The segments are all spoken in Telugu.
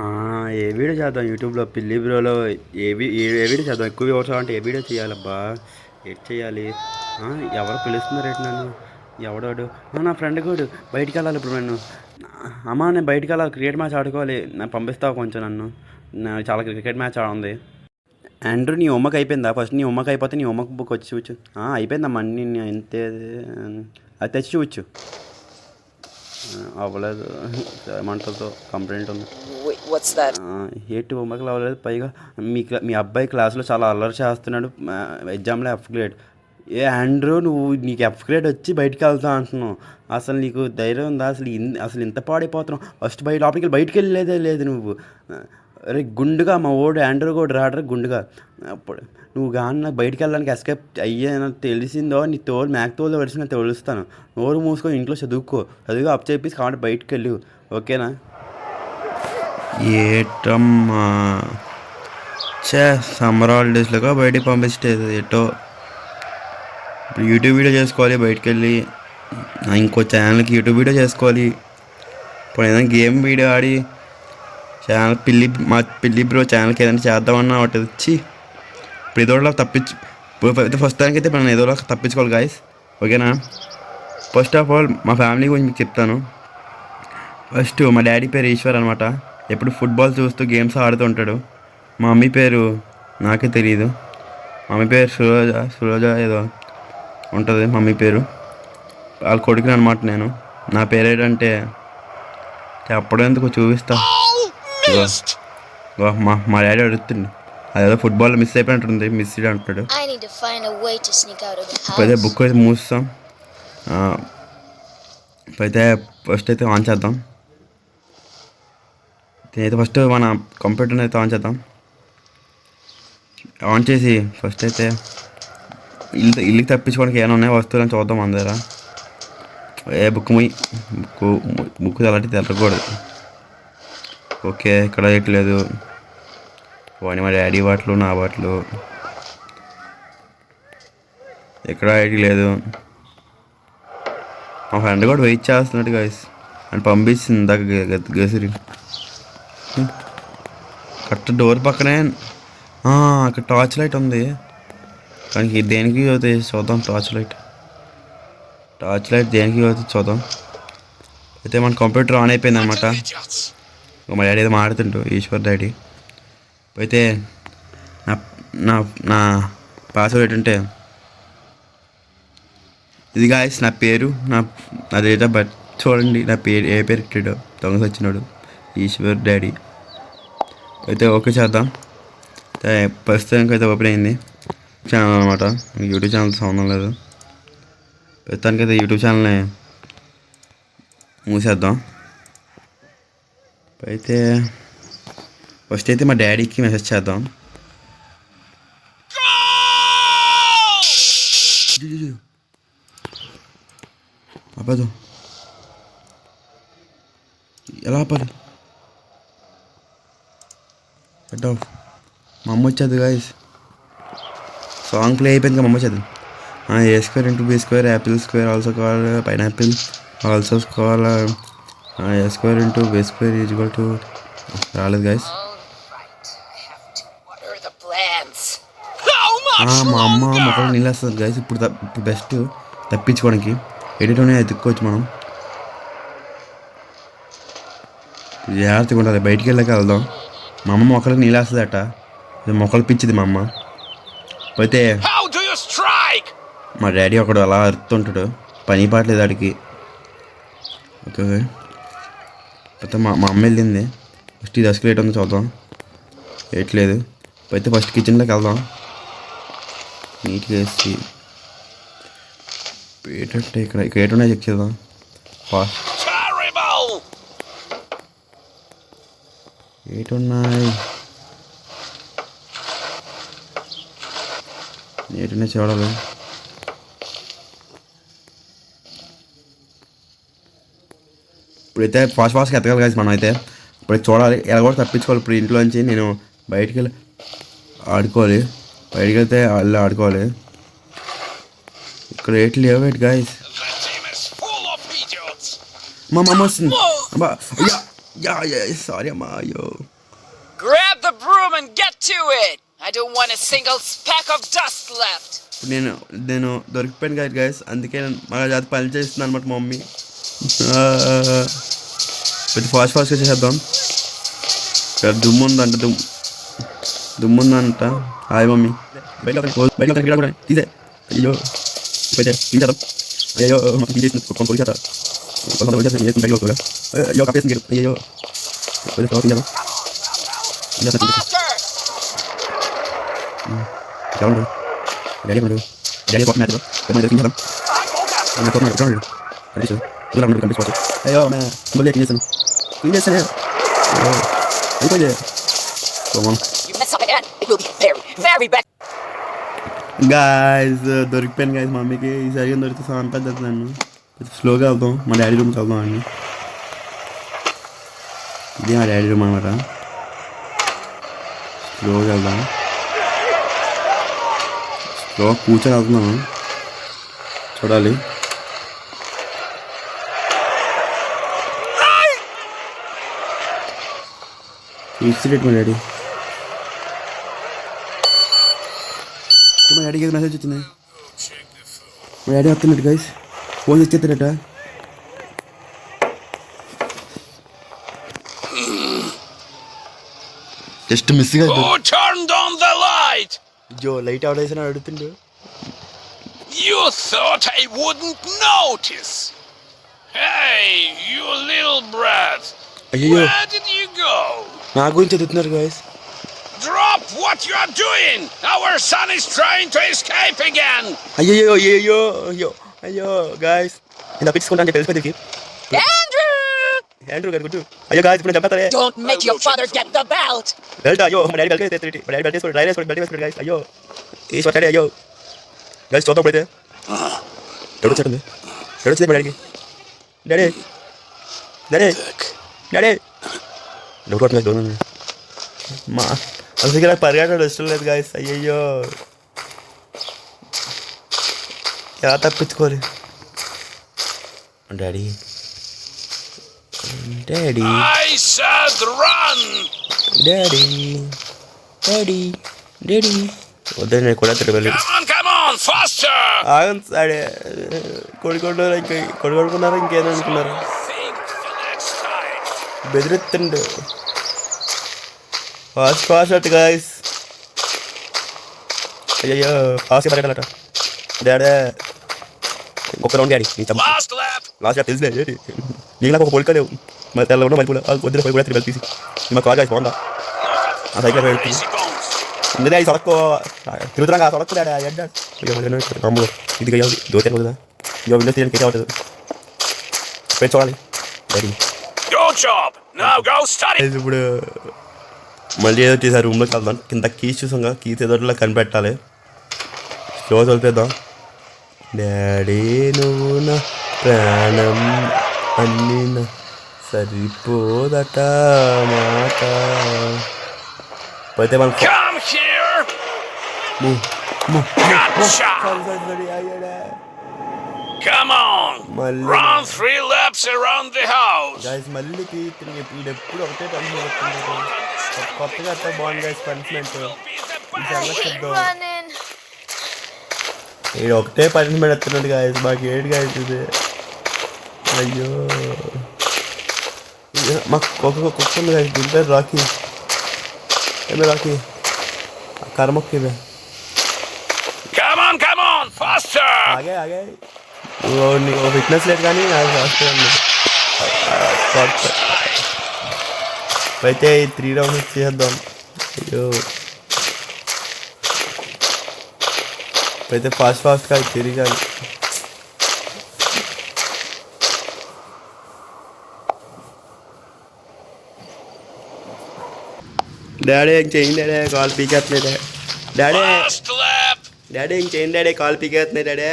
ఆ! ఏ వీడియో చేద్దాం యూట్యూబ్‌లో పిల్లి బ్రోలో ఏ వీడియో చేద్దాం? ఎక్కువ వ్యూవర్స్ రావాలంటే ఏ వీడియో చేయాలబ్బా? ఎటు చేయాలి? ఆ! ఎవరో పిలుస్తున్నారేంటి నన్ను? ఎవడాడు? నా ఫ్రెండ్ గాడు బయటికెళ్ళాలి ఇప్పుడు నేను. అమ్మా నేను బయటికెళ్ళాలి క్రికెట్ మ్యాచ్ ఆడుకోవాలి. పంపిస్తావా కొంచెం నన్ను? చాలా క్రికెట్ మ్యాచ్ ఉంది. ఆండ్రూ నీ హోంవర్క్ అయిపోయిందా? ఫస్ట్ నీ హోంవర్క్ అయిపోతే నీ హోంవర్క్ బుక్ వచ్చి చూచు. అయిపోయిందమ్మా అన్నీ ఇంతే అది తెచ్చి చూచ్చు. అవ్వలేదు. ఏమంటుందో కంప్లైంట్ ఉంది. What's that? ఏంటి హోంవర్క్లు అవ్వలేదు. పైగా మీ అబ్బాయి క్లాస్లో చాలా అల్లరి చేస్తున్నాడు. ఎగ్జామ్లో ఎఫ్ గ్రేడ్. ఏ ఆండ్రూ నువ్వు నీకు ఎఫ్ గ్రేడ్ వచ్చి బయటికి వెళ్తా అంటున్నావు. అసలు నీకు ధైర్యం ఉందా? అసలు ఇంత పాడైపోతున్నావు. ఫస్ట్ బయటికి వెళ్ళలేదే లేదు నువ్వు. అరే గుండుగా మా ఓడు ఆండ్రూ కూడా రాడరా గుండుగా. అప్పుడు నువ్వు కానీ నాకు బయటికి వెళ్ళడానికి ఎస్కేప్ అయ్యేనా తెలిసిందో నీ మ్యాక్ తోలు వడిసి నేను తోలుస్తాను. నోరు మూసుకొని ఇంట్లో చదువు అప్ చెప్పేసి కాబట్టి బయటికి వెళ్ళు. ఓకేనా? ఏటమ్మా సమ్మర్ హాలిడేస్లోగా బయటికి పంపించలేదు ఎటో. ఇప్పుడు యూట్యూబ్ వీడియో చేసుకోవాలి బయటికి వెళ్ళి. ఇంకో ఛానల్కి యూట్యూబ్ వీడియో చేసుకోవాలి. ఇప్పుడు ఏదైనా గేమ్ వీడియో ఆడి ఛానల్ మా పిల్లి బ్రో ఛానల్కి ఏదైనా చేద్దామన్నా ఒకటి వచ్చి ఇప్పుడు ఏదోలా ఇప్పుడు ఫస్ట్ దానికైతే ఇప్పుడు నేను ఏదోలా తప్పించుకోవాలి గాయస్. ఓకేనా? ఫస్ట్ ఆఫ్ ఆల్ మా ఫ్యామిలీ గురించి మీకు చెప్తాను. ఫస్ట్ మా డాడీ పేరు ఈశ్వర్ అనమాట. ఎప్పుడు ఫుట్బాల్ చూస్తూ గేమ్స్ ఆడుతూ ఉంటాడు. మా మమ్మీ పేరు నాకే తెలియదు. మమ్మీ పేరు సురోజ ఏదో ఉంటుంది మమ్మీ పేరు. వాళ్ళ కొడుకుని అనమాట నేను. నా పేరు ఏంటంటే చెప్పడం ఎందుకు చూపిస్తా. మా డాడీ అడుగుతుంది అదేదో ఫుట్బాల్ మిస్ అయిపోయినట్టుంది. మిస్ అంటాడు. అయితే బుక్ అయితే మూస్తాం. అయితే ఫస్ట్ అయితే ఆన్ చేద్దాం. అయితే ఫస్ట్ మన కంప్యూటర్ని అయితే ఆన్ చేద్దాం. ఆన్ చేసి ఫస్ట్ అయితే ఇల్లుకి తప్పించుకోవడానికి ఏమైనా ఉన్నాయో వస్తువులు అని చూద్దాం మన దగ్గర. బుక్ అలాంటివి తెల్లకూడదు. ఓకే ఇక్కడ వేయట్లేదు. వాడి మా డాడీ బాట్లు నా బాట్లు ఎక్కడ వేయట్లేదు. మా ఫ్రెండ్ కూడా వెయిట్ చేస్తున్నాడు గైస్. అని పంపించింది ఇందాక గసిరి కరెక్ట్ డోర్ పక్కనే. అక్కడ టార్చ్ లైట్ ఉంది కానీ దేనికి అవుతుంది చూద్దాం. టార్చ్ లైట్ దేనికి అవుతుంది చూద్దాం. అయితే మన కంప్యూటర్ ఆన్ అయిపోయింది అనమాట. మా డాడీ ఏదో మాడుతుంటాడు ఈశ్వర్ డాడీ. అయితే నా పాస్వర్డ్ ఏంటంటే ఇది గాయస్. నా పేరు నా డేట్ ఆఫ్ బర్త్ చూడండి. నా పేరు ఏ పేరు ఇట్టాడో దొంగ వచ్చినాడు ఈశ్వర్ డాడీ. అయితే ఓకే చేద్దాం. ప్రస్తుతానికి అయితే ఓపెన్ అయింది ఛానల్ అనమాట. యూట్యూబ్ ఛానల్ సంబంధం లేదు. ప్రస్తుతానికి అయితే యూట్యూబ్ ఛానల్ని మూసేద్దాం. అయితే ఫస్ట్ అయితే మా డాడీకి మెసేజ్ చేద్దాం. అబ్బదు ఎలా ఆపాలి? పెట్టావు. మా అమ్మ వచ్చేది గాయస్. సాంగ్ ప్లే అయిపోయింది. మా అమ్మ వచ్చేది. A square into B square apple square also call pineapple also call A square into B square equal to రాలేదు గాయస్. మా అమ్మ మొక్కలు నీళ్ళు వేస్తుంది గాయస్. ఇప్పుడు బెస్ట్ తప్పించుకోవడానికి ఎడిటోనే ఎత్తుక్కోవచ్చు మనం. జాగ్రత్తగా ఉండాలి. బయటికి వెళ్ళాక వెళ్దాం. మా అమ్మ మొక్కలకు నీళ్ళు వేస్తుందట. మొక్కలు పిచ్చిది మా అమ్మ. అయితే మా డాడీ ఒకడు అలా అరుతుంటాడు. పని పాటలేదు వాడికి. ఓకే అయితే మా అమ్మ వెళ్ళింది. ఫస్ట్ ఇది ఎస్కలేట్ ఉంది చూద్దాం. వేయట్లేదు. అయితే ఫస్ట్ కిచెన్లోకి వెళ్దాం. నీట్గా వేసి ఏంటంటే ఇక్కడ ఏటున్నాయి చెక్ చేద్దాం. ఏటున్నాయి చూడాలి. ఇప్పుడైతే ఫాస్ట్గా ఎతకాలి కదా మనం. అయితే ఇప్పుడు చూడాలి ఎలా కూడా తప్పించుకోవాలి. ఇప్పుడు ఇంట్లోంచి నేను బయటికి వెళ్ళి ఆడుకోవాలి. బయటికి వెళ్తే వాళ్ళు ఆడుకోవాలి. ఇక్కడ ఎట్లు లేవు గాయస్. మా మమ్మ వస్తుంది. అబ్బా యా సారీ అమ్మా అయ్యో. Grab the broom and get to it. I don't want a single speck of dust left. ఇప్పుడు నేను దొరికిపోయాను కదా గైస్, అందుకే మన జాతి పని చేస్తుంది అనమాట మా మమ్మీ. కొంచెం ఫాస్ట్గా చేసేద్దాం. ఇక్కడ దుమ్ము ఉందంట. హాయ్ మమ్మీ, బయట తీసే. అయ్యో తీసేద్దాం. అయ్యో తీసేసిన పొడిచేత అయ్యో కప్పేసింది. అయ్యో అయ్యో చేసాను అయిపోయింది. గాయస్ దొరికిపోయాను గాయస్ మమ్మీకి. ఈసారి దొరికితే సాన్ పెద్దది. నన్ను స్లోగా వెళ్దాం, మా డాడీ రూమ్కి వెళ్దాం అండి. ఇది మా డాడీ రూమ్ అనమాట. స్లోగా వెళ్దాం, స్లో కూర్చొని వెళ్తున్నాను. చూడాలి. ఇన్సిడెంట్ మా డాడీకి ఏదో మెసేజ్ వచ్చింది. మా డాడీ వస్తున్నట్టు గైస్, ఫోన్ ఇచ్చేస్తారట. జస్ట్ మిస్గా జో లైట్ అవుట్ వేసిన అడుగుతుండు. You thought I wouldn't notice? Hey, you little brat! అయ్యో Where did you go? నా గురించి చదువుతున్నారు guys. Drop what you are doing! Our son is trying to escape again! అయ్యో అయ్యో అయ్యో అయ్యో గైస్, నేను తప్పించుకుంటాను తెలిసిపోయింది. Andrew గారు గుడ్డు. అయ్యో గాయస్ ఇప్పుడు చెప్పారే. Don't make your father get the belt. Belt అయ్యో మా డాడీ బెల్ట్ వేస్తాడు. మా డాడీ బెల్ట్ వేస్తాడు, డ్రైవర్ వేస్తాడు, బెల్ట్ వేస్తాడు గైస్. అయ్యో ఈశ్వర్ అయ్యో గైస్ చూద్దాం ఇప్పుడైతే. ఎవడు వచ్చాడు? ఎవడు వచ్చింది మా డాడీకి? డాడీ డాడీ డాడీ డౌట్ పడుతుంది డోన్ మా అందుకే నాకు పరిగెట్టడం ఇష్టం లేదు గైస్. అయ్యయ్యో ఎలా తప్పించుకోవాలి. Daddy daddy I said run! Daddy daddy daddy వద్దని నేను కూడా తిరగలేదు. Come on, faster! ఆగం సాడే కొడుకున్నారా ఇంకేదో అనుకున్నారు. Think the next time. బెదిరిస్తుండు. Fast at guys. అయ్యయ్యో ఫాస్ట్గా పరిగెట్టాలట. డాడీ ఒక round daddy Last lap! Last తెలిసిలే ఏంటి నీకు నాకు ఒక పొలిక లేవు. మరి తెల్ల ఉన్న మళ్ళీ వద్దు పోయి కూడా తిరిగి తీసి మా కార్ గాయస్ బాగుందా ఆ సైకిల్ Easy bones. ఇందులో ఈ సొడక్కు తిరుగుతున్నాగా ఆ సొడక్కు డాడా ఎడ్డా అమ్ముడు ఇది అయ్యాలి దోతే కదా ఇక విండో తీయడానికి కేకే అవుతుంది. పోయి చూడాలి daddy. Good job! Now go study! ఇప్పుడు మళ్ళీ ఏదో చేసారు రూమ్లోకి వెళ్దాం. కింద కీస్ చూసాం, కీస్ ఏదోలా కనిపెట్టాలి. స్లో తోలిపేద్దాం. డాడీ నువ్వు నా ప్రాణం అన్నీ నా సరిపోదట మాట. పోతే మనం Come here! Gotcha! Come on! Run 3 laps around the house! Guys మళ్ళీ ఇది ఎప్పుడు ఒకటే పనిష్మెంట్. కొత్తగా అట్లా బాగుంది గైస్ పనిష్మెంట్. ఇది ఒకటే పనిష్మెంట్ ఎత్తున్నాడు గైస్. మాకు ఏడు గైస్ ఇది. అయ్యో మాకు కుక్క ఉంది గైస్. దీని పేరు రాకీ. ఏమే రాకీ కర్మొక్క ఇవే. Come on! Faster! ఆగే నీకు ఫిట్నెస్ లేదు కానీ నాకు ఫాస్ట్ అయితే 3 రౌండ్స్ చేద్దాం. అయ్యో అయితే ఫాస్ట్గా తిరిగాలి. డాడీ ఏం చేయండి డాడీ కాల్ పీకేస్తున్నాయి. Daddy Last lap! డాడీ ఏం చేయండి డాడీ కాల్ పీకేస్తున్నాయి డాడీ.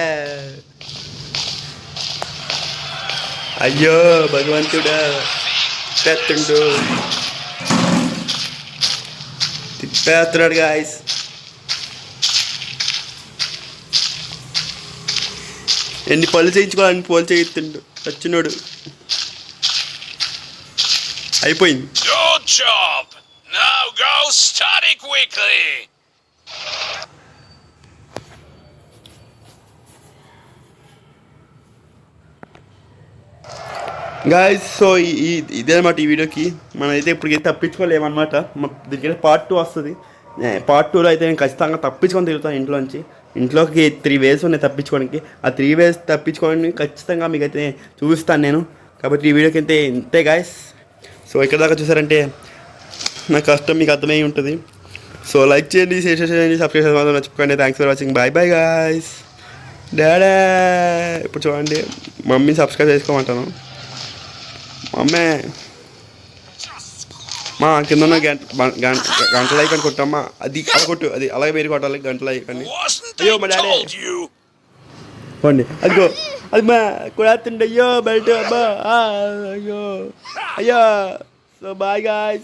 అయ్యో భగవంతుడా తిప్పేస్తున్నాడు గాయస్. ఎన్ని పనులు చేయించుకోవాలని ఫోన్ చేయిస్తుండు వచ్చినోడు. అయిపోయింది. Good job. Now go study quickly. Guys so ఇదే అనమాట ఈ వీడియోకి. మనమైతే ఇప్పటికైతే తప్పించుకోలేమన్నమాట. దీనికైతే పార్ట్ 2 వస్తుంది. పార్ట్ 2లో అయితే నేను ఖచ్చితంగా తప్పించుకొని తిరుగుతాను ఇంట్లోంచి. ఇంట్లోకి 3 ways ఉన్నాయి తప్పించుకోవడానికి. ఆ 3 ways తప్పించుకోవడానికి ఖచ్చితంగా మీకైతే చూపిస్తాను నేను. కాబట్టి ఈ వీడియోకి అయితే ఇంతే గాయస్. సో ఇక్కడ దాకా చూసారంటే నా కష్టం మీకు అర్థమై ఉంటుంది. సో లైక్ చేయండి, షేర్ చేయండి, సబ్స్క్రైబ్ చేసి మాత్రం మర్చిపోకండి. Thanks for watching. Bye bye guys. డాడా ఇప్పుడు చూడండి మమ్మీని సబ్స్క్రైబ్ చేసుకోమంటాను. మమ్మే మా కింద ఉన్న గంట లైక్ అని కొట్టమ్మా. అది అలా కొట్టు, అది అలాగే మీరు కొట్టాలి గంట లైక్ అని. అయ్యో మా డాడీ పోండి. అదిగో అది మా కొడుతుండే. అయ్యో బయట అబ్బా. అయ్యో అయ్యో. So bye guys.